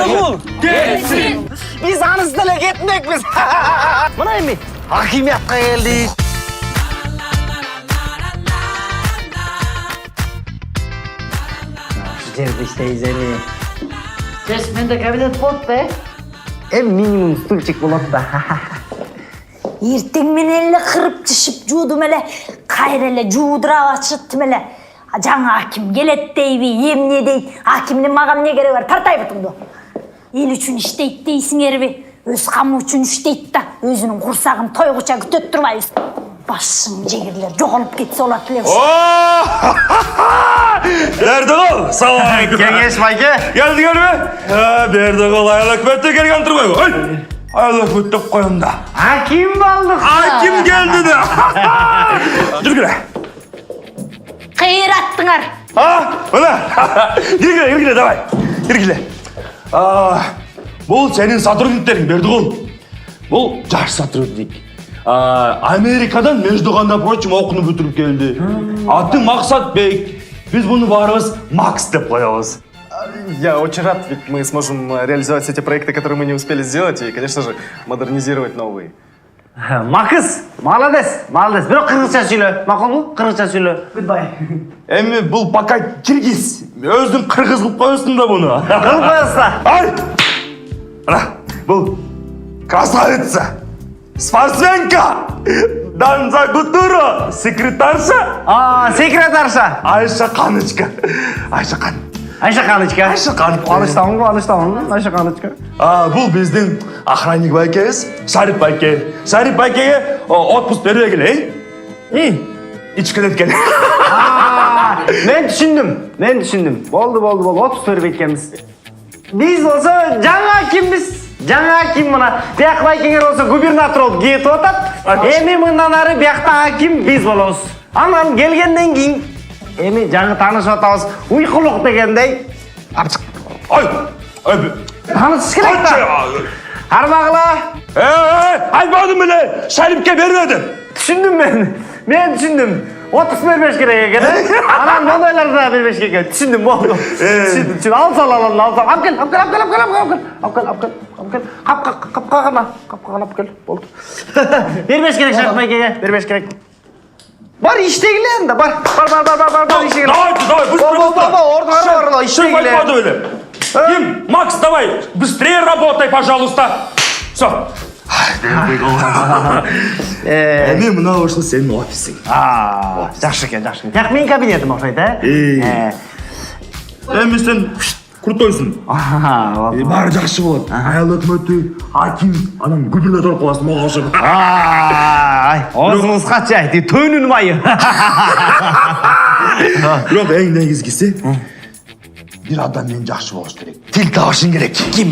Berdigul gelsin. Biz anısıyla gitmekmiz. Buna mı? Hakimiyat'a geldik. Cerdiş teyzeni. Resmen de kabinet bot be. En minimum stulçik bulut da. Erteң мен elle kırıp düşüp juudum ele. Kayrele juudura açıttım ele. Жаңа hakim gelet deybi, emne deydi. Hakimnin mağam ne gereği var? Tartay bıtımdı. El üçün işteydi deysinger be. Öz kamı üçün işteydi da. Özünün kursağın toyguça kütöt durmayız. Başın cegirler жоғалып ketсе olat bilemiz. Berdigul, salamaykum. Kengeş Mayke. Geldi mi? Berdigul aylık bötte gelgen turmayı. Aylık bötte koyun da. Hakim baldık. Hakim geldi de. Dur gire. Kıyır attыңар. Öyle. Gir gire, davay. Gir gire. Bu senin сотрудниктерің Berdigul. Bu жаш сотрудник. Amerika'dan между прочим оқуны бүтіріп келді. Аты Мақсат Бек. Biz bunu барыбыз Макс деп қоямыз. Я очень рад, ведь мы сможем реализовать все те проекты, которые мы не успели сделать, и, конечно же, модернизировать новые. Макс, молодец. Бірақ қырғызша сөйле. Мақұл бұл? Қырғызша сөйле. Әмі бұл пока киргиз. Өздің қырғыз қылып қойсын да бұны. Қылып қойысты. Ай! Ана, бұл красавица, спортсменка, Данза Гутуро, секретарша. Секретарша. Айша Қанычка. Айша Қанычка. Алыштамын. Айша Қанычка. Бұл біздің охранник байкеміз, Шарip байке. Шарip байкеге отпуск беруге келе, ичкіден келе. Мен түсіндім. Болды. Отпуск беріп еткенбіз. Biz olsa жаңа кимбіз. Жаңа ким мына. Бияқ байкеңер olsa губернатор болып кетіп отат. Эми мындан ары бияқта хаким біз боламыз. Анан келгенден кейін эми жаңы танышып атабыз. Уйқылық дегендей. Апчық. Ой! Танысыш керек та. Армағыла. Айтпадым біле, Шарипке бермедім. Түсіндім мен түсіндім. Отпуск бербеш керек екен. Анан мондайларда бербеш керек. Түсіндім, болды. Түсіндім. Ал сал. Алып кел. Қапқа ғана алып кел. Болды. Бербеш керек Шарip байкеге. Бербеш керек. Бар иштегиле енді, бар иштегиле. Давай, Ордыңары бар, иштегиле. Ким, Макс, давай, быстрее работай, пожалуйста. Все. Әме мына ошыл сенің офисің. Жақсы екен. Тақ мен кабинетім оқшайды, Әме сен крутойсың. Бары жақсы болады. Аял өкіметі, хаким, анам губернатор қоласын моға ұшып. Осыңыз қатшы айты, төнін майы. Бірақ ең негізгісі, bir adam мен жақсы болуш керек. Тіл табышың керек. Ким?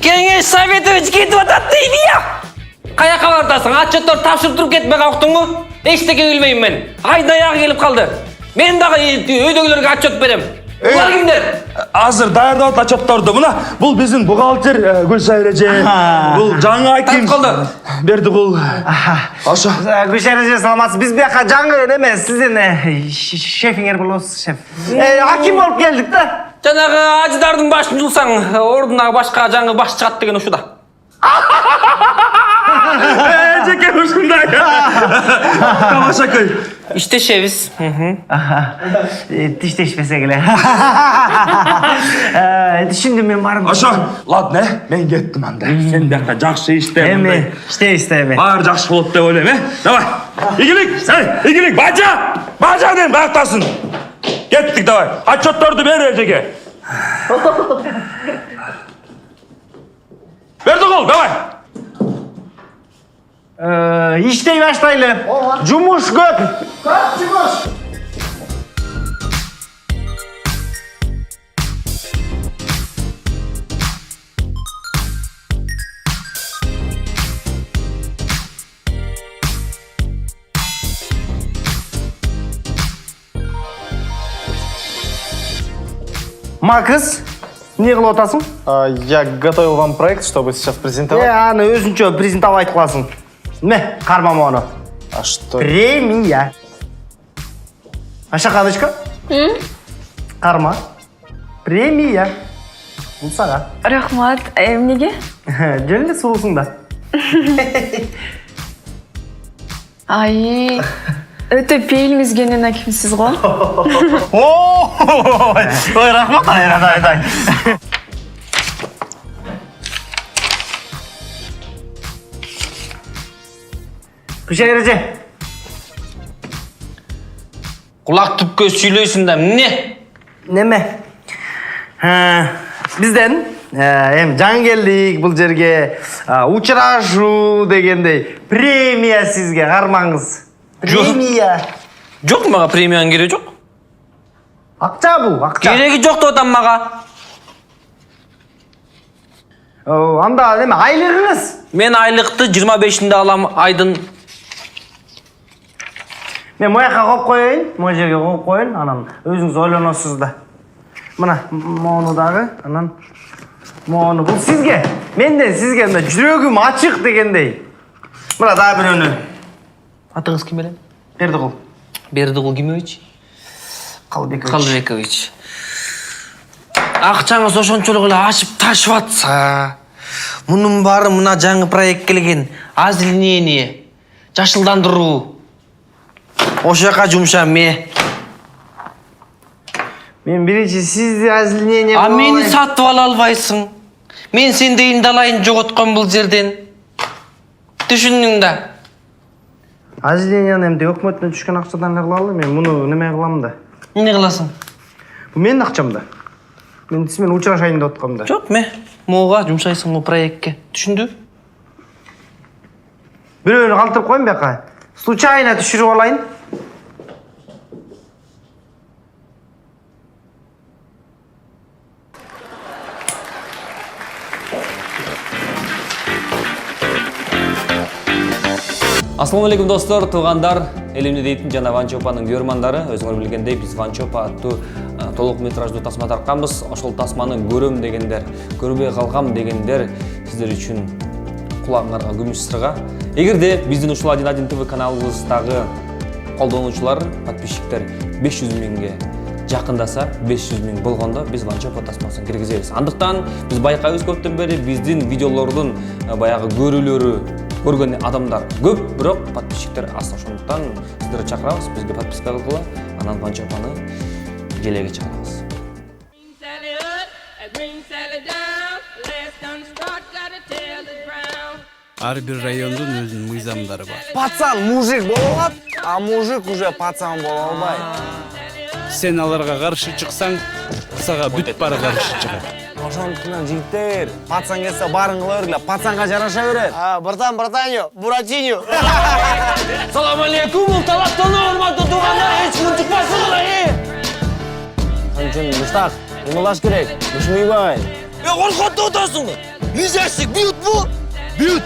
Кеңеш Советович кетіп атат дейді я. Қаяққа бардасың? Отчеттор тапшырып тұрып кетпей қалықтың ғой? Ештеңе білмеймін мен. Айдаяғы келіп қалды. Мен дағы өйдегілерге отчет берем. Бұлар кімдер? Азыр даярдап отчетторды. Мына бұл біздің бухгалтер Гүлшайреже. Бұл жаңа хаким Бердигул. Аша. Гүлшайреже саламатсыз. Біз бияққа жаңы емес, сізден шефиңер болосыз, шеф. Хаким болып келдік та. Жаңағы аждардың башын жұлсаң, ордынағы башқа жаңы баш шығат деген ұшуда. Жеке ұшқындай. Тамаша көй. İşteşeviz. Тиштешпесе келе. Düşündüm мен барым. Аша, ладно, мен кеттім анда. Сен бияқта жақсы іште. Эми, іште. Бар жақсы болады деп ойлаймын, Давай. Игілік, бажа дем, бақтасын. Кеттік, давай. Отчетторды бер Ежеге. Бердигул, давай. İştey başlaylı. Cumuş göp. Макс, не қылып отасың? Я готовил вам проект, чтобы сейчас презентовать. Аны өзінше презентовать қыласың. Не, қармама оны. А что? Премия. Аша Қанычка? Қарма. Премия. Бул сага. Рахмат. Эмнеге? Жөн эле суусуң да. Ай, өтө пейил үзгенин акимсиз го. Ой, рахмат, ай. Кuşa erecek. Kulak tüpkö süylөйсүң да эмне? Neme? Bizden hem can geldik bu жерге uçraşуу degендей премия sizge кармаңыз. Премия. Жок, мага премияның кереги жок. Акча бу, акча. Кереги жок деп атам мага. Анда неме айлыгыңыз? Мен айлыкты 25-inde алам айдын. Мен мояка коюп коеюн, mo жерге коюп коюн, анан өзүңүз ойлоносуз да. Мына мону дагы, анан мону бул сизге. Менден сизге мына жүрөгүм ачык дегендей. Мына дагы бирөөнү. Атыңыз ким эле? Бердикул. Бердикул Кимович? Калбекович. Калбекович. Акчаңыз ошончолук эле ашып ташып атса, мунун баары мына жаңы проект келген азилнение, жашылдандыруу. Ошо жака жумшам ме. Мен биринчи сизди азилнение А мени сатып ала албайсың. Мен сен дейин далайын жоготкон бул жерден. Түшүндүң да. Азилнениянын эмне өкмөттөн түшкөн акчадан эле кылалы, мен муну неме кылам да. Эмне кыласың? Бул менин акчам да. Мен сиз менен учурашайын деп аткам да. Жок, ме. Мууга жумшайсың бул проектке. Түшүндү? Бирөөнү калтырып коеюн бияка. Случайно түшүрүп алайын. Ассаламу алейкум достор, туугандар, элимде дейтин жана Ванчопанын көрмандары. Өзүңөр билгендей, биз Ванчопа аттуу толук метраждуу тасма тартканбыз. Ошол тасманы көрөм дегендер, көрбөй калгам дегендер сиздер үчүн кулагыңарга күмүш сырга. Эгерде биздин ушул 1 ТВ каналыбыздагы колдонуучулар, подписчиктер 500 миңге жакындаса, 500 миң болгондо биз Ванчопа тасмасын киргизебиз. Андыктан биз байкайбыз көптөн бери биздин видеолордун баягы көрүүлөрү көргөн адамдар көп, бирок подписчиктер аз. Ошондуктан сиздерди чакырабыз, бизге подписка кылгыла, анан Ванчопаны желеге чыгарабыз. Ар бир райондун өзүнүн мыйзамдары бар. Пацан мужик боло алат, а мужик уже пацан боло албайт. Сен аларга каршы чыксаң, сага бүт бары каршы чыгат. Ошондуктан жигиттер, пацан келсе барын кыла бергиле, пацанга жараша берет. Братаньо, Буратиньо. Салам алейкум, бул талаптан урматтуу туугандар, эч ким чыкпасын кылай. Анчын муштак, кыймылдаш керек, бышмыйбай. Коркотуп атасың. Мизясик бьют бу? Бьют.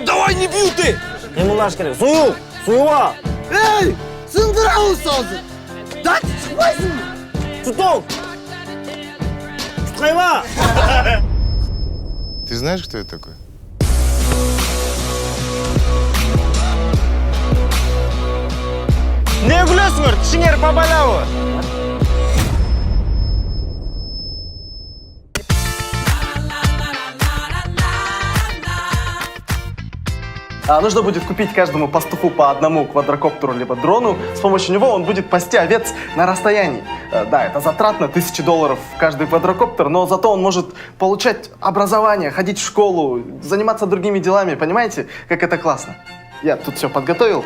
Давай не бьют ты. Кыймылдаш керек, суюга. Эй, сындырабыз азыр. Дат чыкпайсыңбы? Тутоң. Туткайба. Ты знаешь, кто это такой? Не күлөсүңөр, тишиңер пабалабы? Нужно будет купить каждому пастуху по одному квадрокоптеру либо дрону. С помощью него он будет пасти овец на расстоянии. Да, это затратно, $1000 каждый квадрокоптер, но зато он может получать образование, ходить в школу, заниматься другими делами. Понимаете, как это классно? Я тут все подготовил.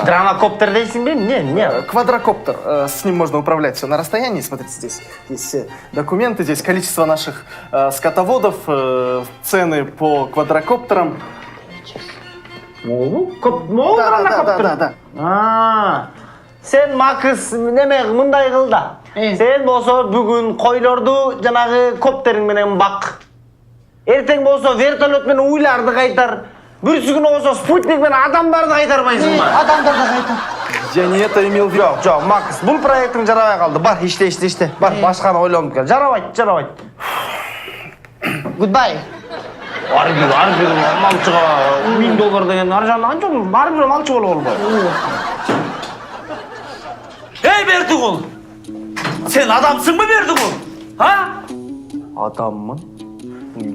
Дранокоптер дейсиңби? Не. Квадрокоптер. С ним можно управлять все на расстоянии. Смотрите, здесь есть все документы, здесь количество наших скотоводов, цены по квадрокоптерам. Да. Сен макыс неме мындай кыл да. Сен болсо бүгүн койлорду жанагы коптериң менен бак. Эртең болсо вертолет менен уйларды кайтар. Бүрсү күнү болсо спутник менен адамдарды кайтарбайсыңбы? Адамдарды кайтар. Я не это имел в виду. Жок, макыс, бул проектиң жарабай калды. Бар, иште. Бар, башканы ойлонуп кел. Жарабайт. Goodbye. Ар бир малчыга $1000 деген аржан анча бар бир малчы болуп албайт. Эй, Бердигул! Сен адамсыңбы, Бердигул? А? Adamın.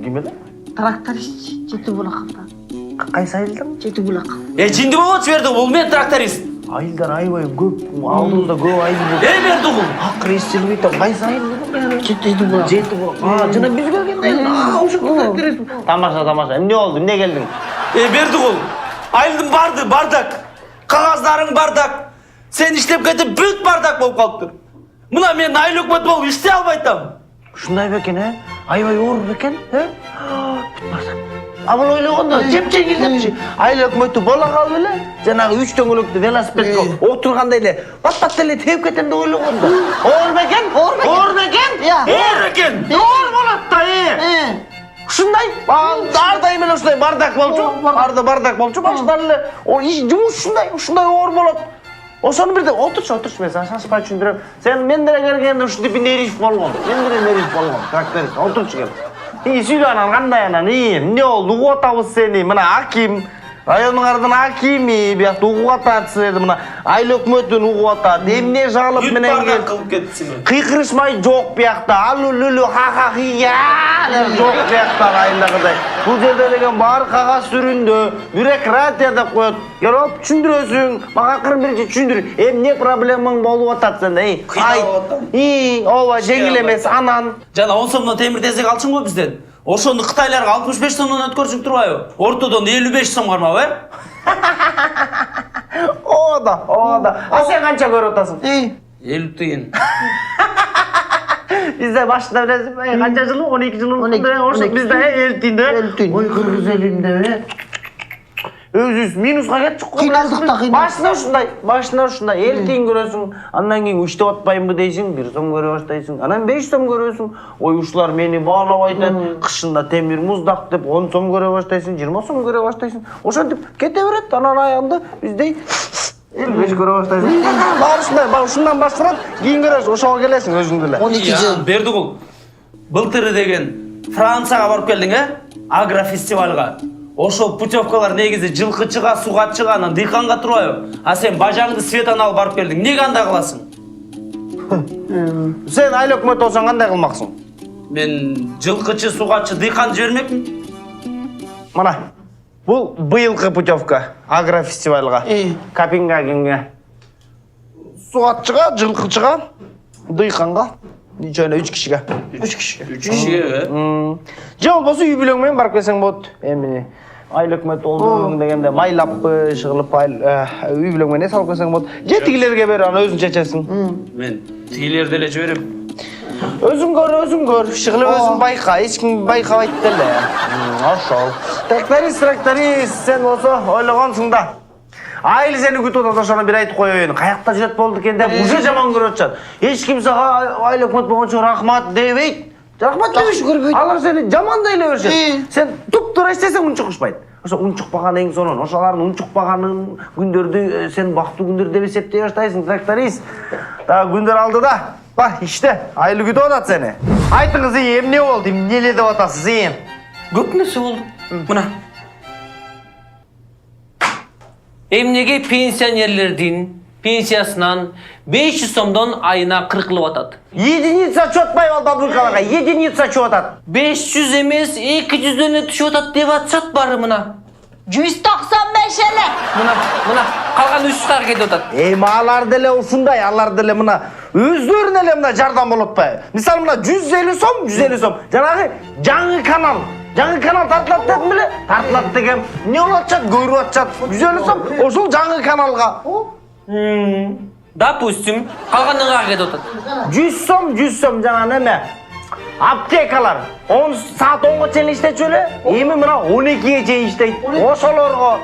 Kime de? Тракторист жеті булаққа. Qaysi ayıldım? Жеті булаққа. Жинді болот берді ол мен тракторист. Ayıldan ayvay көп. Алдында көп ayıl болып. Берді бұл. Hak reisçilik ettim. Qaysi ayıldım? Жеті булақ. Жеті булақ. Жана biz келгенде. Ошо тракторист. Тамаша. Ne oldu? Ne geldin? Берді ол. Айылдың бардак. Қағаздарың бардак. Сен іштеп кетіп бүт бардак болып қалыптыр. Мына мен айыл өкмет болып істей албайтам. Şunday beken he? Ayvay oğur beken he? Abul oylaganda jep-jengil jepçi. Ayıl ökmötü bola kaldı ele. Janagı 3 döngölüktü velosipedke oturganda ele pat ele tep ketem de oylaganda. Oğur beken? Oğur beken? Ya. Ор екен. Oğur bolat da Şunday, ardayım ele şunday bardak bolçu. Arda bardak bolçu. Başlar ele. O iş jumus şunday oğur bolat. Osonu bir de otur ben sana şaşpay düşündürüm. Sen mendere gelgende şu tipi nerif bolgon. Mendere nerif bolgon. Traktorist oturçu gel. İyi söyle anan kanday anan iyi. Ne oldu? Uğu atabız seni. Mına hakim. Rayonun ardın hakimi. Bir hafta uğu atatsın dedi. Mına aylı ökmötün uğu atat. Emne жалып menen gel. Kıykırışmay жоқ bir hafta. Alu lülü ha ya. Жоқ bir hafta ayındagıday. Bu jerde degen bar kağız süründü. Bürokratiyada koyat. Gel hop düşündürösün. Maka kırın birinci düşündür. Ne problemin bolup atat sende. Ay. Ova жеңил эмес анан. Жана 10 сомдон темир тезек алчың го бизден. Ошону Кытайларга 65 сомдон өткөрчүп турбайбы? Ортодон 55 сом кармабы? O da. Sen kança görüp otasın? 50 тыйын. Bizde başında biraz kança жылы? 12 жылы. Bizde 50 tinde. Oy kırgız elinde. Özüz minusga kettik. Kıynaldık da kıynaldık. Başına şunday 50 tiyin görösün. Andan keyin 3 деп atpayınbı deysin, 1 som göre başlayısın. Anan 5 som görösün. Oy uşlar meni bağlap aytat. Kışında temir muzdak dep 10 som göre başlayısın, 20 som göre başlayısın. Oşantip kete beret anan ayağında bizdey 55 göre başlayısın. Bağır şundan başlarat, keyin görösün. Oşağa gelesin özündele. 12 жыл. Бердігұл, былтыры деген Францияға барып келдің, агрофестивальға. Ошо путевкалар негизи жылкычыга, сугатчыга, анан дыйканга турбайбы? А сен бажаңды светаны алып барып келдиң. Неге андай кыласың? Sen aylı ökmöt olsan kандай kılmaksın? Мен жылкычы, сугатчы, дыйканды жибермекмин. Mana, bu быйылкы путевка агрофестивальга. Копенгагенге. Сугатчыга, жылкычыга, дыйканга. Жана 3 kişiге. 3 kişiге. 3 кишиге. Же болбосо үй бүлөң менен барып келсең болот. Эми айыл өкмөт олдуң дегенде майлаппы, шыгылып үй бүлөң менен салып келсең болот. Же тигилерге бер, аны өзүң чечесиң. Мен тигилерди эле жиберем. Өзүң көр, шыгылып өзүң байка, эч ким байкабайт деле. Ошол. Тракторист, сен болсо ойлогонсуң да. Айыл сени күтүп атат, ошону бир айтып коеюн. Каякта жүрөт болду экен деп, уже жаман көрүп атышат. Эч ким сага айыл өкмөт болгончо рахмат дебейт. Рахмат дебейт. Алар сени жамандай эле беришет. Сен туп-туура иштесең унчукушпайт. Ошо унчукпаган эң сонун, ошолардын унчукпаганын күндөрдү сен бактуу күндөр деп эсептей баштайсың, тракторист. Дагы күндөр алды да. Бар, иште, айыл күтүп атат сени. Айтыңыз, эмне болду? Эмне деп атасыз, Көп нерсе болду. Мына. Эмнеге пенсионерлердин пенсиясынан 500 сомдон айына кыркылып атат. Единица чотпай ал бабулкаларга, единица чөп атат. 500 эмес, 200 түшүп атат деп атышат бары мына. 195 эле. Мына калган 300 кетип атат. Алар деле ушундай, алар деле мына өздөрүнө эле мына жардам болуп атпайбы? Мисалы мына 150 сом, жанагы жаңы канал тартылат дедим беле? Тартылат деген эмне болуп атышат? Көрүп атышат. 150 сом, ошол жаңы каналга. Допустим, калгандын кага кетип атат. 100 сом жана неме? Аптекалар 10 саат 10га чейин иштечү эле, эми мына 12ге чейин иштейт. Ошолорго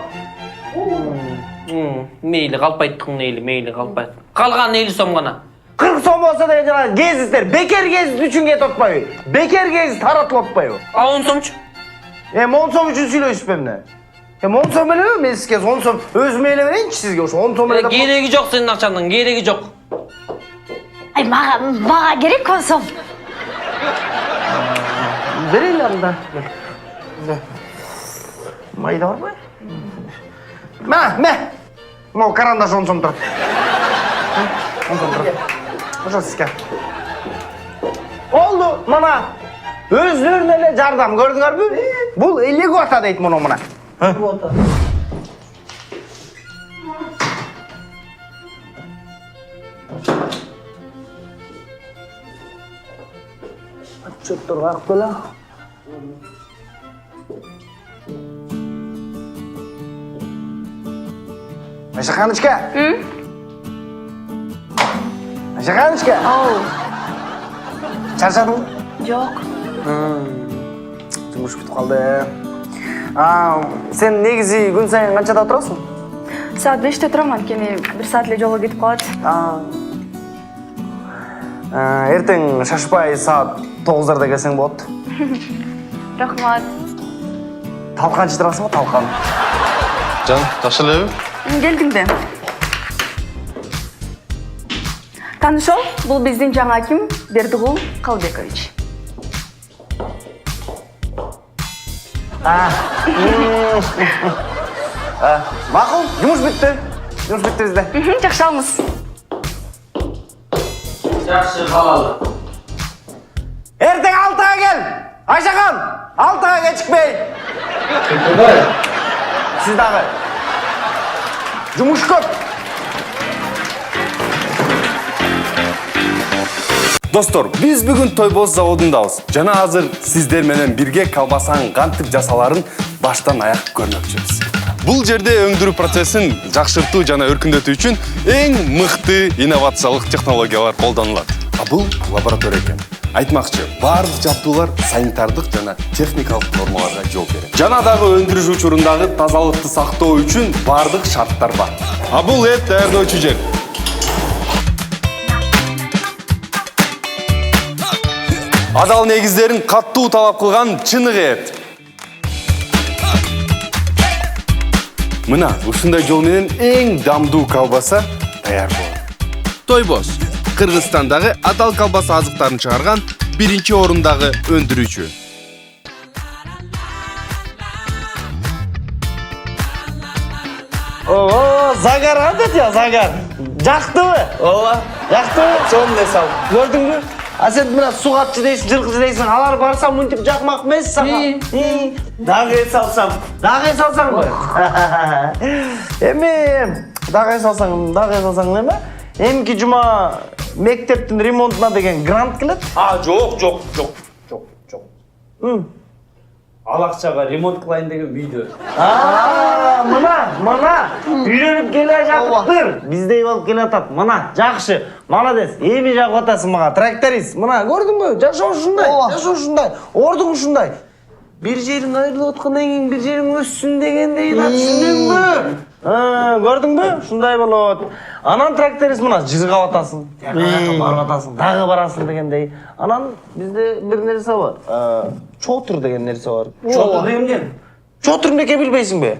мейли калпайттык мейли калпайт. Калган 50 сом гана. 40 сом болсо деген жана гезиттер, бекер гезит үчүн кетип атпайбы? Бекер гезит таратылып атпайбы? А 10 сомчу? 10 сом үчүн сүйлөшүп эмне? 10 сом эле мен сизге 10 сом өзүм эле берейинчи сизге ошо 10 сом эле. Кереги жок сенин акчаңдын, кереги жок. Ай, мага керек 10 сом. Берейли анда. Майда барбы? Мына карандаш 10 сом турат. 10 сом турат. Ошо сизге. Oldu, mana. Өздөрүнө эле жардам көрдүңөрбү? Бул 50 квота дейт муну мына. Отчеттор каяк беле? Айшаханычка. Айшаханычка. Чарчадың? Жок. Жумуш бүтүп калды. Сен негизи күн сайын канчада отурасың? Саат 5-те турам, анткени 1 саат эле жолго кетип калат. Эртең шашпай саат 9-дарда келсең болот. Рахмат. Талкан чыдырасыңбы, талкан? Жан, жакшы элеби? Келдиң да. Таанышол, бул биздин жаңа аким Бердигул Калбекович. Макул, жумуш бүттү. Жумуш бүттү бизде. Жакшы алыңыз. Жакшы, калалы. Эртең 6-га кел. Айшахан, 6-га кечикпей. Сиз дагы. Жумуш көп. Достор, биз бүгүн Тойбоз заводундабыз. Жана азыр сиздер менен бирге колбасанын кантип жасаларын баштан аяк көрмөкчүбүз. Бул жерде өндүрүү процессин жакшыртуу жана өркүндөтүү үчүн эң мыкты инновациялык технологиялар колдонулат. Бул лаборатория экен. Айтмакчы, баардык жабдуулар санитардык жана техникалык нормаларга жол берет. Жана дагы өндүрүш учурундагы тазалыкты сактоо үчүн баардык шарттар бар. Бул эт даярдоочу жер. Азал негиздерин каттуу талап кылган чыныгы эт. Мына ушундай жол менен эң дамдуу колбаса даяр болот. Тойбоз. Кыргызстандагы адал колбаса азыктарын чыгарган биринчи орундагы өндүрүүчү. Загар кантет я, загар. Жактыбы? Ооба. Жактыбы? Чоң эле сал. Көрдүңбү? Сен мына сугатчы дейсиң, жыркычы дейсиң, алар барса мынтип жакмак эмес сага. Дагы салсам, дагы салсаңбы? Эми, дагы салсаң неме? Эмки жума мектептин ремонтуна деген грант келет? Жок. Ал акчага ремонт кылайын деген үйдө. Мына, үйрөнүп келе жатыптыр. Биздей болуп келе атат. Мына, жакшы. Молодец. Эми жагып атасың мага, тракторист. Мына, көрдүңбү? Жашоо ушундай. Ордуң ушундай. Bir жериң айрылып аткандан кийин bir жериң өссүн дегендей да, түшүндүңбү? Көрдүңбү? Ушундай болот. Анан тракторист мына жыргап атасың. Барып атасың, дагы барасың дегендей. Анан бизде бир нерсе бар. Чотур деген нерсе бар. Чотур деген эмне? Чотур эмнеке билбейсиңби?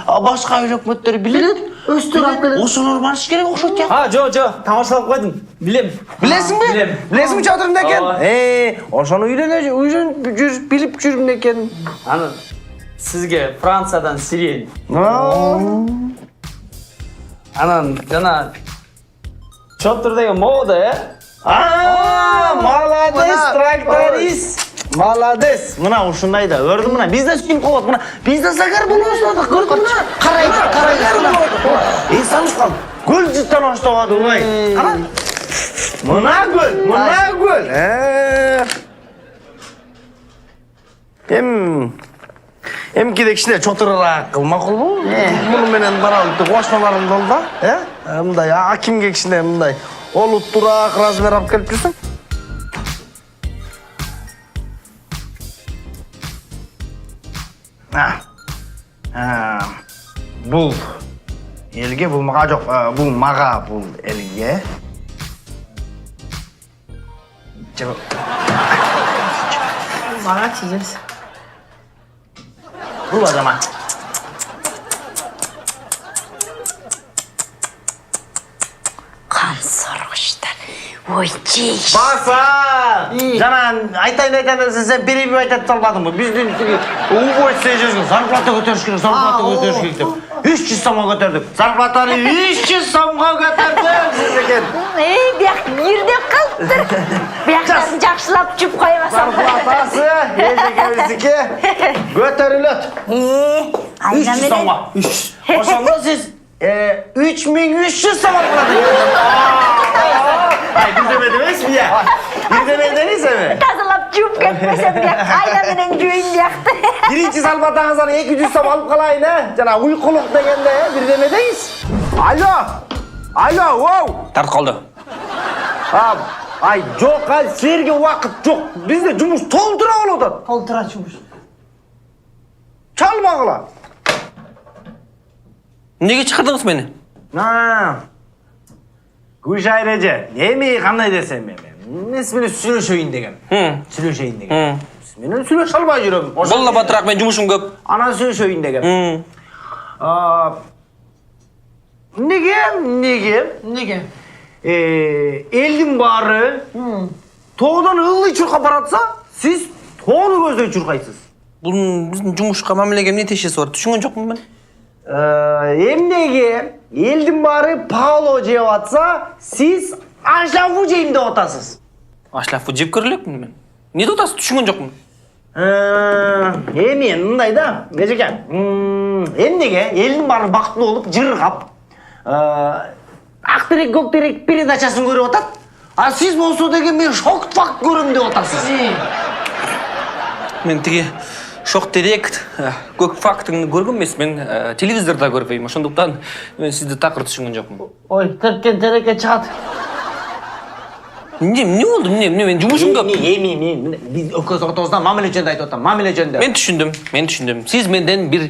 Башка үй өкмөттөр билет. Өстүрүп алып келет. Ошонор барыш керек окшойт я. Жо, тамашалап койдум. Билем. Билесиңби? Билем. Билесиңби чотур эмне экен? Ошону үйрөнүп жүрүп билип жүрүп эмне экен. Аны сизге Франциядан сирен. Анан жана чотур деген мода, Молодец, тракторист. Молодец. Мына ушундай да. Көрдүң мына бизде сүйтүп коет. Мына бизде загар болобуз. Көрдүң мына. Карай. Санып кал. Гүл жыттан баштабады улай. Кара. Мына гүл. Эмки кичине чотураак кыл, макулбу? Муну менен баралып кошуналарым болду да, мындай акимге кичине мындай олуттураак размер алып келип жүрсүң. Бул элге, бул мага жок, бул мага, бул элге. Мага тийесиз. Бул адама. Кансыргычтар. Ой, жей. Баса! Жана айтайын десең, сен перебив айтып салбадыңбы? Биздин убойт сейжесин зарплата көтөрүш керек деп. 300 сомға көтердік. Зарплатаны 300 сомға көтердік сіз екен. Бияқ ердеп қалыптыр. Бияқтарын жақшылап жүп қоймасам. Зарплатасы ежекеміздікі көтерілет. 300 сомға. Ошонда сіз 3300 сом алып Birdemedemeyiz mi ya? Birdemedemeyiz mi? Тазалап жүп кетпесем бияқ қайда менен жүйін бияқты. Birinci salbatağınızdan 200 som alıp kalayın ha. Cana uykuluk degende birdemedeyiz. Alo, wow. Тарт қалды. Ay жоқ, ay serge vakit жоқ. Bizde cumus toldura oluyor. Koltura çumuş. Çalmağıla. Неге шығардыңыз мені? Güşayrece. Yemeği kanay desem ben. İsmini Sülöşöyün degen. Sülöşöyün degen. İsmini Sülöş almay yürüm. Болла батырақ, мен жұмысым көп. Ana Sülöşöyün degen. Nege? Elдің bari toğdan ıllı çurqa baratsa, siz toğunu gözden çurqaysız. Бұның біздің жұмысқа мәмілеге не тешесі бар? Түсінген жоқпын мен. Emnege elдің bari Paolo jep atsa, siz Anşlafu jeyim de otasız. Ашлафы жеп көрілек мен. Не дотасы? Түсінген жоқпын. Emin, mınday da, Geceken. Emnege elдің bari baqытlı olup, jırgap, Aqterek, gökterek передачасын көріп отат. А siz болсо деген мен шоқ-фақ көрім деп отасыз. Мен теге шоқ терек, көк фактыңды көргім емес, мен телевизорда көрпеймін. Ошондуктан мен сізді тақыр түсінген жоқпын. Oy, terken tereke çıkat. Не болды? Мен жұмысым көп. Мен, biz өкөз ортоздан мамиле жөнді айтып отам, мамиле жөнді. Мен түшүндүм. Сиз менден бир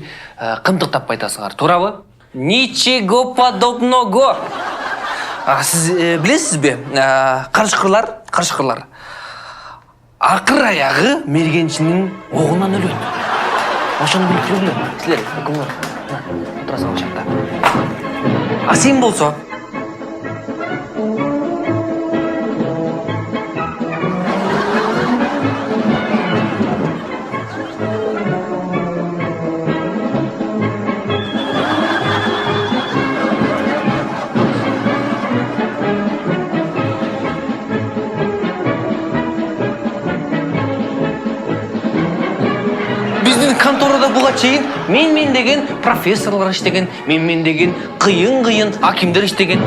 кымдык таппай атасыңар, туурабы? Ничего подобного. Сиз билесизби? Карышкырлар. Акыр аягы мергенчинин огунан өлөт. Ошону билип жүргүлөр. Силер экөөңөр турасыңар ошакта. А сен болсо конторада буга чейин мен деген профессорлар иштеген, мен деген кыйын акимдер иштеген.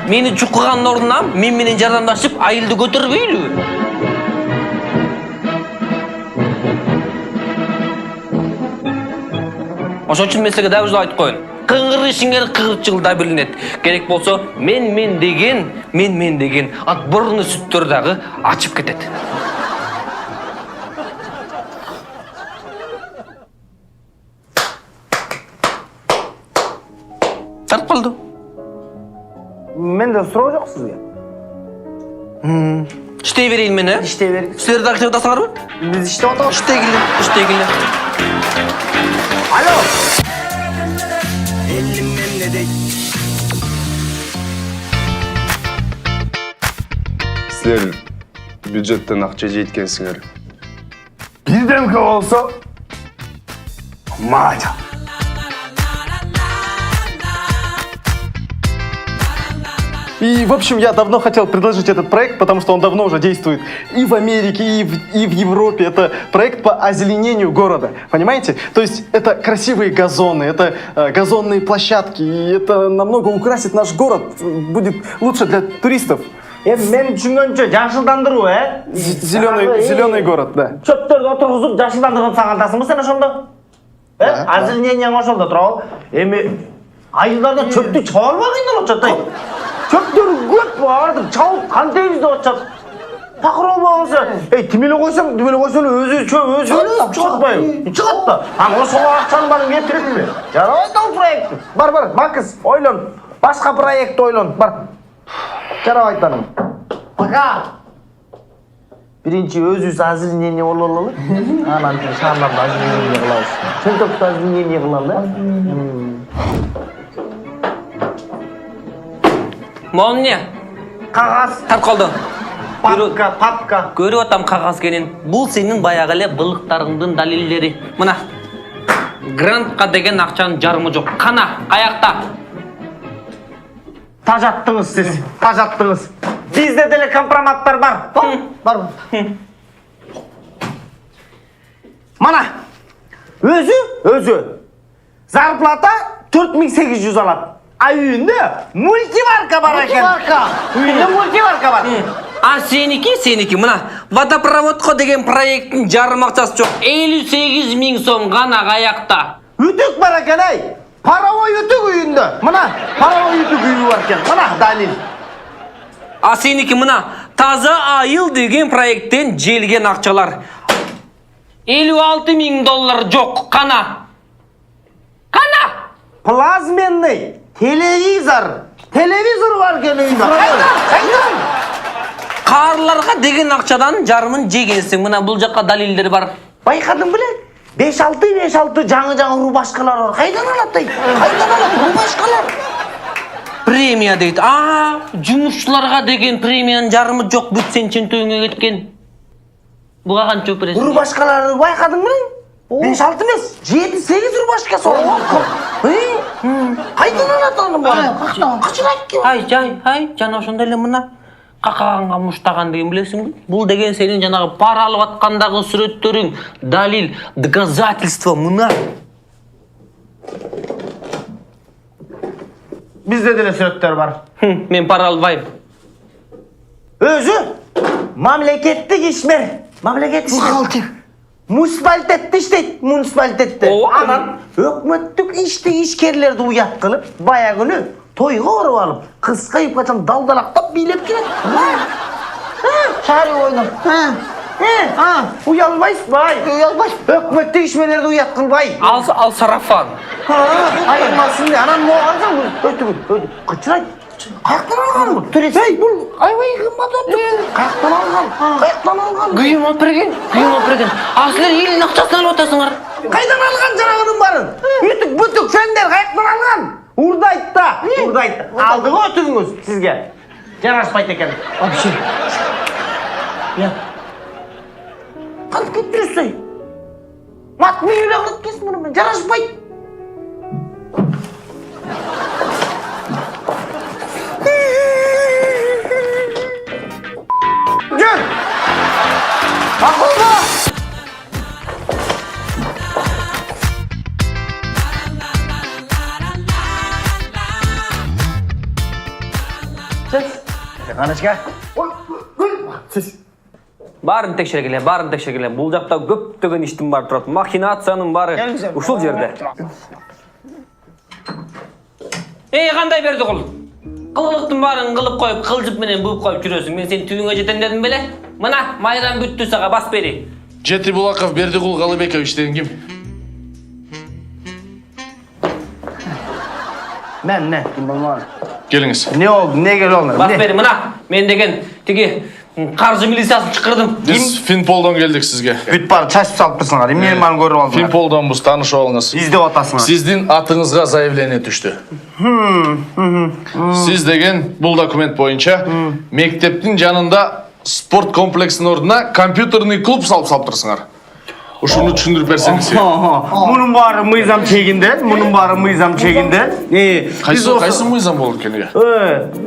Мени жукканын ордуна мен менен жардамдашып айылды көтөрбөйлүбү? Ошон үчүн мен силерге дагы өзү айтып коеюн. Кыңгыр ишиңер кыгырчылда билинет. Керек болсо мен деген отборный сүттөр дагы ачып кетет. Тарт калды. Менде суроо жок сизге. Иштей берейин мен, э? İşte verin. Силер дагы иштеп атасыңарбы? Biz işte otalım. Иштегиле. Alo. Силер бюджеттен акча жеткенсиңер. Birden ki olsa maca. И, в общем, я давно хотел предложить этот проект, потому что он давно уже действует и в Америке, и в Европе. Это проект по озеленению города, понимаете? То есть это красивые газоны, это газонные площадки, и это намного украсит наш город, будет лучше для туристов. Men düşüngөнчө жашылдандыруу, Зеленый город, да. Чөптөрдү отургузуп жашылдандырып сагантасыңбы сен ошондо? Озеленение ошолдо турабы? Эми айылдарда чөптү чаба албагын болуп жатат. Чөптөр көп барды, чабып кантебиз деп атышат. Такыр болбосо, тимеле койсоң өзү чыгатпайбы? Чыгат да. Ошол акчаны барын кеп беретинби? Жарабайт ал проект. Бар, Макс, ойлон. Башка проект ойлон. Бар. Жарабайт аным. Пока. Биринчи өзүбүз озеленение болуп алалы. Анан шаарларда озеленение кылабыз. Чөнтөктө озеленение кылалы. Мол не? Кагаз. Тарт калды. Папка. Көріп отам қағаз кенен. Бұл сенің баяғы эле былықтарыңдың далилдери. Мына. Грантқа деген ақшаның жарымы жоқ. Қана, аяқта. Тажаттыңыз сіз. Тажаттыңыз. Bizde деле компроматтар бар. Бар. Мана. Өзі. Зарплата 4800 алады. А үйінде мультиварка бар екен. Үйінде мультиварка бар. А сенікі. Мына, водопроводқа деген проекттің жарым ақшасы жоқ. 58 000 сом ғана аяқта. Ütük бар екен, ей. Паровой ütük үйінде. Мына, паровой ütük үйі бар екен. Мына, далил. А сенікі мына, таза айыл деген проекттен желген ақшалар. 56 000 доллар жоқ, қана. Плазменный телевизор бар екен үйінде. Қайдан? Қарларға деген ақшадан жарымын жегенсің. Мына бұл жаққа далилдер бар. Байқадың біле? 5-6 жаңы рубашкалар бар. Қайдан алады? Рубашкалар. Премия дейді. Жұмысшыларға деген премияның жарымы жоқ, бүтсен чентөңе кеткен. Бұға қанша өпересің? Рубашкаларды байқадың біле? 5-6 емес, 7-8 рубашка сол. Қайдан алады оны бар? Ай, жана ошондой эле мына какаганга муштаган деген билесиң бе? Бул деген сенин жанагы пара алып аткандагы сүрөттөрүң, далил, доказательство мына. Бизде деле сүрөттөр бар. Мен пара албайм. Өзү мамлекеттик ишмер. Бухгалтер. Муниципалитетте иштейт, Анан өкмөттүк ишкерлерди уят кылып, бая күнү тойго барып алып, кызга ипкачан далдалактап бийлеп келет. Шари ойнап. Уялбайсызбай. Өкмөттүк ишмерлерди уят кылбай. Ал сарафан. Айырмасын, анан моарсаң, өтүгүл, кычырайт. Каяктан алган бул? Эй, бул аябай кымбат өтүк. Каяктан алган? Күйüm оперген. А силер элдин акчасын алып атасыңар. Кайдан алган жанагынын барын? Үтүк бүтүк сендер каяктан алган? Урдайтта. Алдыга өтүгүңүз сизге. Жарашпайт экен. Вообще. Я. Кантип кетиресиз? Мат мейиле кылып келсин муну мен жарашпайт. Gel! Akıllı! Қанышқа? Барын текшергеле. Бұл жақта көптөгөн иштин бар турат. Махинацияның бары ушул жерде. Кандай берди кул? Кылылыктын барын кылып коюп, кылжып менен буып коюп жүрөсүң. Мен сени түбүңө жетем дедим беле? Мына майран бүттү сага бас бери. Жети Булаков Бердигул Галыбекович деген ким? Мен не? Ким болмады? Келиңиз. Не oldu? Ne gel oldu? Бас бери, мына. Мен деген тиги каржы милициясын чакырдым. Биз Финполдон келдик сизге. Бүт бар чачып салып турсуңар. Мен маны көрүп алдым. Финполдонбуз, таанышып алыңыз. Издеп атасыңар. Сиздин атыңызга заявление түштү. Сиз деген бул документ боюнча мектептин жанында спорт комплексинин ордуна компьютерный клуб салып турсуңар. Ушуну түшүндүрүп берсеңиз. Мунун баары мыйзам чегинде. Кайсы мыйзам болот экениге?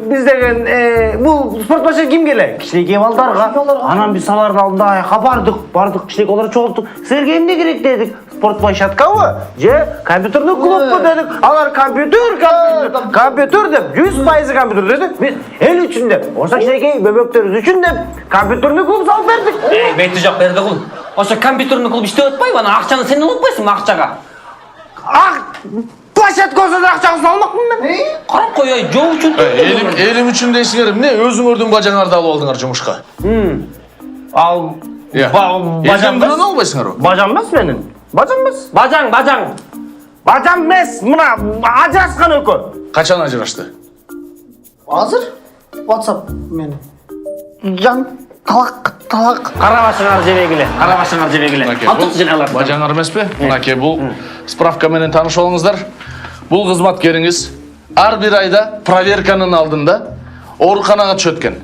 Биз деген бул спорт башы ким келе? Кичинекей балдарга. Анан биз алардын алдында бардык, кичинекей балдар чогулттук. Силерге эмне керек дедик? Спорт площадкабы? Же компьютерный клуббу дедик. Алар компьютер деп 100% компьютер дедик. Биз эл үчүн деп, ошо кичинекей бөбөктөрүбүз үчүн деп компьютерный клуб салып бердик. Бети жок берди кул. Ошо компьютерный клуб иштеп атпайбы? Ана акчаны сен алып койсуңбу акчага? Площадка болсо да акчасын алмакмын мен. Карап кой, жол үчүн. Элим үчүн дейсиңер, эмне өзүңөрдүн бажаңарды алып алдыңар жумушка? Ал бажам менен албайсыңарбы? Бажам эмес менин. Бажаң. Бажам эмес, мына ажырашкан экөө. Качан ажырашты? Азыр WhatsApp мени. Жан талак. Карабашыңар жебегиле. Алтын жиналар. Бажаңар эмеспи? Мынакей бул справка менен таанышып алыңыздар. Бул кызматкериңиз ар бир айда проверканын алдында ооруканага түшөт экен.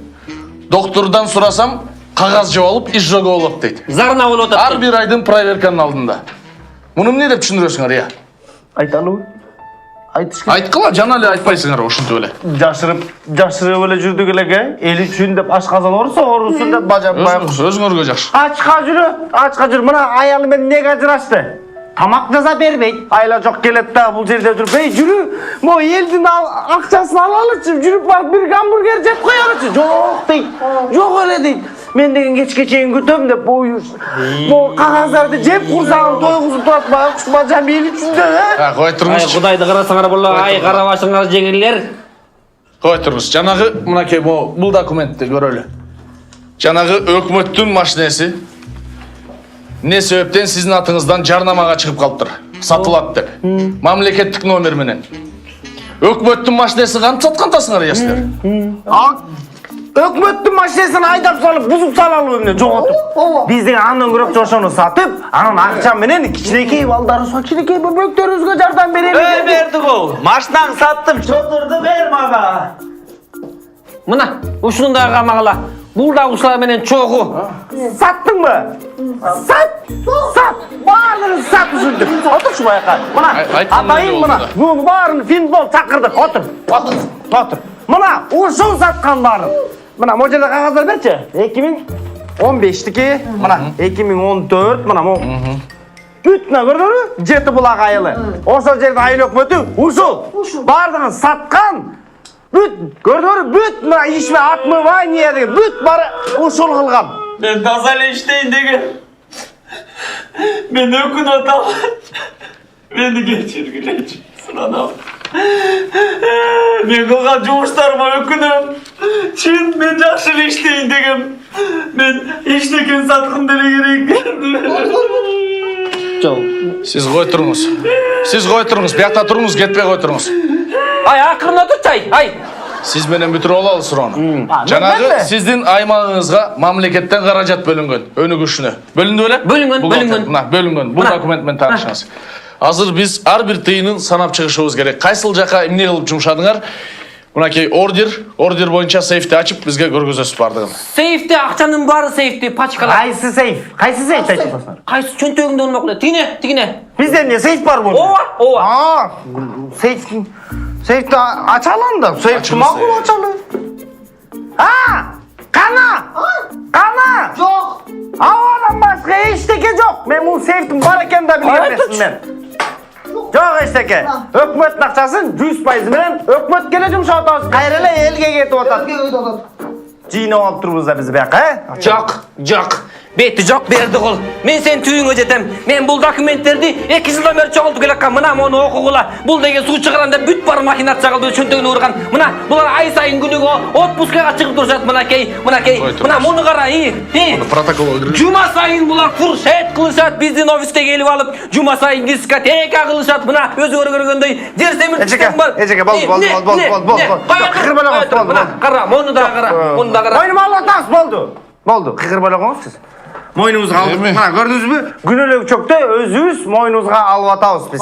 Doktordan сурасам, қағаз жеп алып, іш жоғы болып дейді. Зарына болып отыр. Ар бір айдың проверканың алдында. Мұны не деп түсіндіресіңдер, иә? Айталу. Айтқыла, жана эле айтпайсыңар ошентип эле. Жашырып эле жүрдүк элеке. Эл үчүн деп ашказан орусун деп бажаппай. Өзүңөргө жакшы. Ачка жүрү. Мына аялы менен неге ажырашты? Тамак жаза бербейт. Айла жок келет да бул жерде жүрүп, "Эй, жүрү. Мо элдин акчасын алалычы, жүрүп барып бир гамбургер жеп коелучу." Жок дейт. Жок эле дейт. Мен деген кечке чейин күтөм деп бу кагаздарды жеп курсагын тойгузуп турат бажам эл үчүн да. Кой туруңуз. Кудайды карасаңар боло, ай карабашыңар жегирлер. Кой туруңуз. Жанагы мынакей бул документти көрөлү. Жанагы өкмөттүн машинеси не себептен сиздин атыңыздан жарнамага чыгып калыптыр. Сатылат деп. Мамлекеттик номер менен. Өкмөттүн машинесин кантип саткантасыңар эсилер? Өкмөттүн машинесин айдап салып, бузуп салалып эмне жоготуп. Биздин андан көрөк жошону сатып, анан акча менен кичинекей балдарыбызга, кичинекей бөбөктөрүбүзгө жардам беребиз. Бердигул, машинаңды саттым, чотурду бер мага. Мына, ушуну да камагыла. Бул да ушулар менен чогуу. Саттыңбы? Сат. Баарын сат ушинтип. Отурчу баяка. Мына, атайын мына. Буну баарын финбол чакырдык. Отур. Мына, ушул саткан баарын. Мына, могу жерде кагаздар берчи. 2015тики, мына 2014, мына могу. Бүтүнө көрдүңүзбү? Жети булак айылы. Ошол жерде айыл өкмөтү ушул. Баардыгын саткан. Бүт, көрдүңүзбү? Бүт мына ишме отмывание деген бүт бары ушул кылган. Мен таза эле иштейин деген. Мен өкүнөт ал. Мени кечиргилечи, суранам. Мен кылган жумуштарыма өкүнөм. Чын мен жакшы эле иштейин дегем. Мен эчтекен саткым деле керек. Жок. Сиз кой туруңуз. Биякта туруңуз, кетпей кой туруңуз. Ай, акырын отурчай. Ай. Сиз менен бүтүрүп алалы суроону. Жанагы сиздин аймагыңызга мамлекеттен каражат бөлүнгөн, өнүгүшүнө. Бөлүндү беле? Бөлүнгөн. Мына, бөлүнгөн. Бул документ менен таанышыңыз. Азыр биз ар бир тыйынын санап чыгышыбыз керек. Кайсыл жака эмне кылып жумшадыңар? Мынакей ордер боюнча сейфти ачып бизге көргөзөсүз бардыгын. Сейфте акчанын бары сейфте пачкалар. Кайсы сейф айтып атасыңар? Кайсы чөнтөгүңдө болмок эле. Тигине. Bizde ne сейф бар bu? Ova. Сейфти açalım da. Сейфти makul açalım. Kana. Жоқ. Havadan başka eşteki yok. Ben bu сейфtin var eken de biliyorum ben. Жоқ eşteki. Hökümet nakçasın 100% bilen hökümet gele jumşatабыз. Kayrele elge ketip atат. Жыйнап алып турбуз да биз бияка, Жок. Бети жок берди кол. Мен сен түйүңө жетем. Мен бул документтерди 2 жылдан бери чогултуп келаткан. Мына мону окугула. Бул деген суу чыгарган деп бүт бар махинация кылды, чөнтөгүнө урган. Мына булар ай сайын күнүгө отпускага чыгып турушат. Мынакей. Мына муну кара. Протоколго киргиз. Жума сайын булар фуршет кылышат. Биздин офисте келип алып, жума сайын дискотека кылышат. Мына өзүңөр көргөндөй жер семир чыккан бар. бол. Кара, мону да кара. Мойнума алып Болду. Кыгыр бала коңуз сиз. Мойнубузга алдык. Мына көрдүңүзбү? Күнөлүк чөктө өзүбүз мойнубузга алып атабыз биз.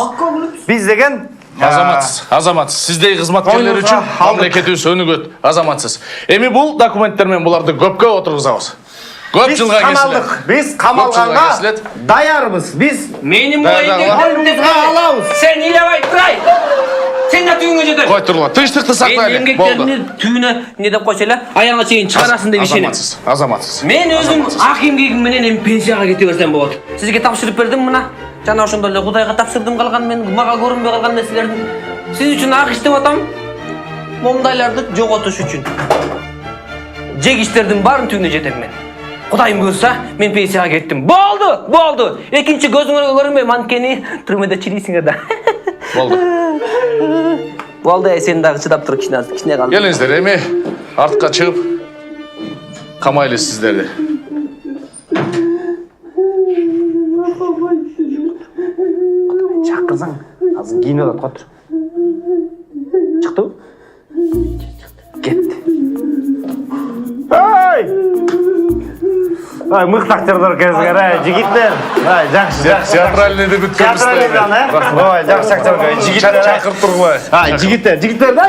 Биз деген Азаматсыз. Сиздей кызматкерлер үчүн мамлекетибиз өнүгөт. Азаматсыз. Эми бул документтер менен буларды көпкө отургузабыз. Көп жылга кесилет. Биз камалганга даярбыз. Биз менин мойнумузга алабыз. Сен илебай турай. Сен да түйүңө жетер. Кой тургула. Тынчтыкты сактайлы. Эмгектерини түйүнө не деп койчу эле, аяңа чейин чыгарасын деп ишенем. Азаматсыз. Мен өзүм акимгегим менен эми пенсияга кете берсем болот. Сизге тапшырып бердим мына. Жана ошондой эле Кудайга тапшырдым калган мен мага көрүнбөй калган нерселерди. Сиз үчүн ак иштеп атам. Момдайларды жоготуш үчүн. Жег иштердин баарын түйүнө жетем мен. Кудайым көрсө, мен пенсияга кеттим. Болду. Экинчи көзүңөргө көрүнбөй манкени түрмөдө чирийсиңер да. Болду, сен дагы чыдап тур кичине калды. Келиңиздер, эми артка чыгып камайлы сиздерди. Чакырсаң, азыр кийинип атат, отур. Чыктыбы? Кетти. Эй! Ай, мықты актерлар келесіңер, жігіттер. Ай, жақсы. Театральныйды бүткөрүбүз. Ой, жақсы актер, жігіттер. Чакырып тургула. Ай, жігіттер, да,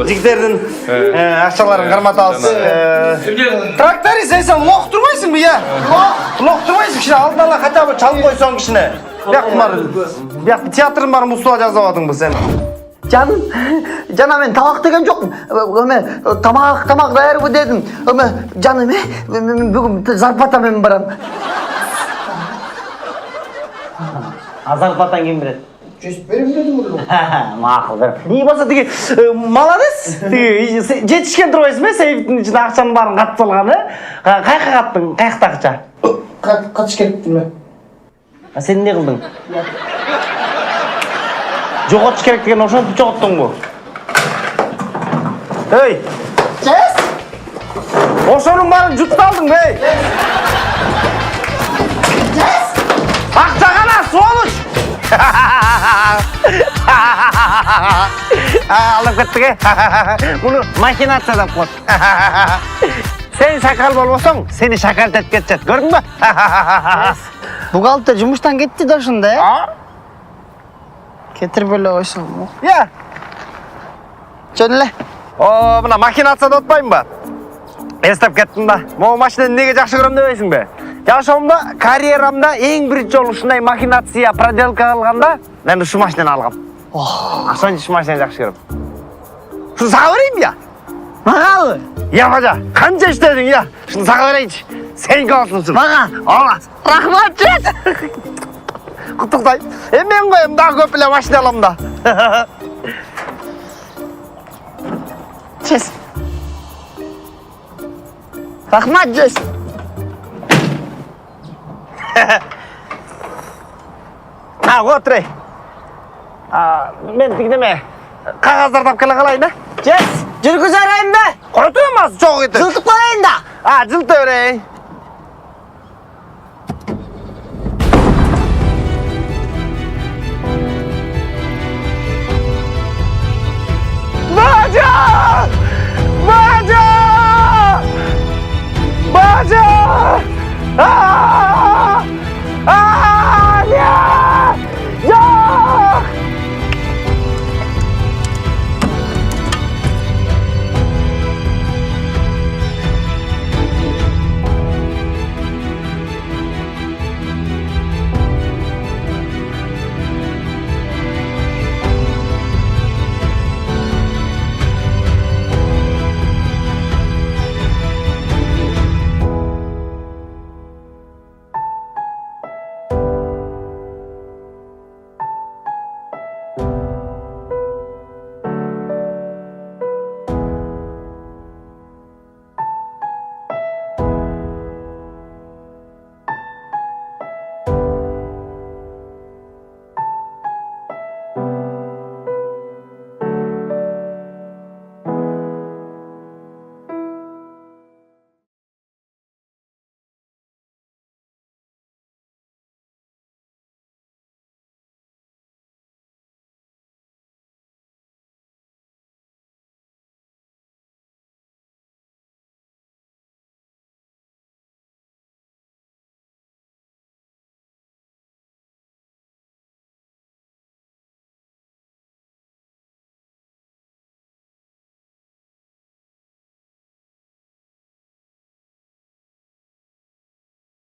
жігіттердің ақшаларын қарматалыз. Тракторист, сен лоқ тұрмайсың ба, я? Лоқ тұрмайсың кішіне, алдын ала хотя бы чалым қойсаң кішіне. Бияқты театрын барын мұстуға жазып атың бұл сен. Жаным, жана мен тамақ деген жоқпын. Тамақ даяр бу дедім. Жаным, бүгін зарплатамен барам. Зарплатан кем береді? 100 берем дедім ғой. Мақыл бір. Не болса деге, молодец. Жетішкен тұрғайсың ба, сейфтің ішінде ақшаның барын қатып салғаны? Қайқа қаттың, қайқта ақша? Қатыш керек білме. Сен не қылдың? Жоғатыш керек деген ошантып жоғаттың бұл. Ей! Жес! Ошоның барын жұтты алдың бе? Жес! Ақша ғана, сволыш! Алып кеттік, Бұны махинация деп қойды. Сен шакал болбосоң, сені шакал тетіп кетсет, көрдің ба? Бухгалтер жұмыстан кетті да шында, кетір бөлі ойсың. Я! Жөнілі. О, мына махинацияда отпайым ба? Естеп кеттім ба? Бұл машинаны неге жақсы көрем демейсің бе? Жашауымда, карьерамда ең бірінші жолы шындай махинация проделка қылғанда, мен ұшы машинаны алғам. Ашан ұшы машинаны жақсы көрем. Шыны саға берейін я? Мағалы? Я, бажа, қанша іштедің я? Шыны саға берейінші. Сен қалсынсың. Маға? Ола. Рахмат, жес! Құттықтай. Мен қойым, дағы көп біле машина алам да. Жес. Рахмат, жес! Отырай. Мен тігінеме қағаздарды алып келе қалайын, Жес! Жүргіз арайын бе? Қойты емес, жоқ еді. Жылтып қойайын да. Жылты өрейін.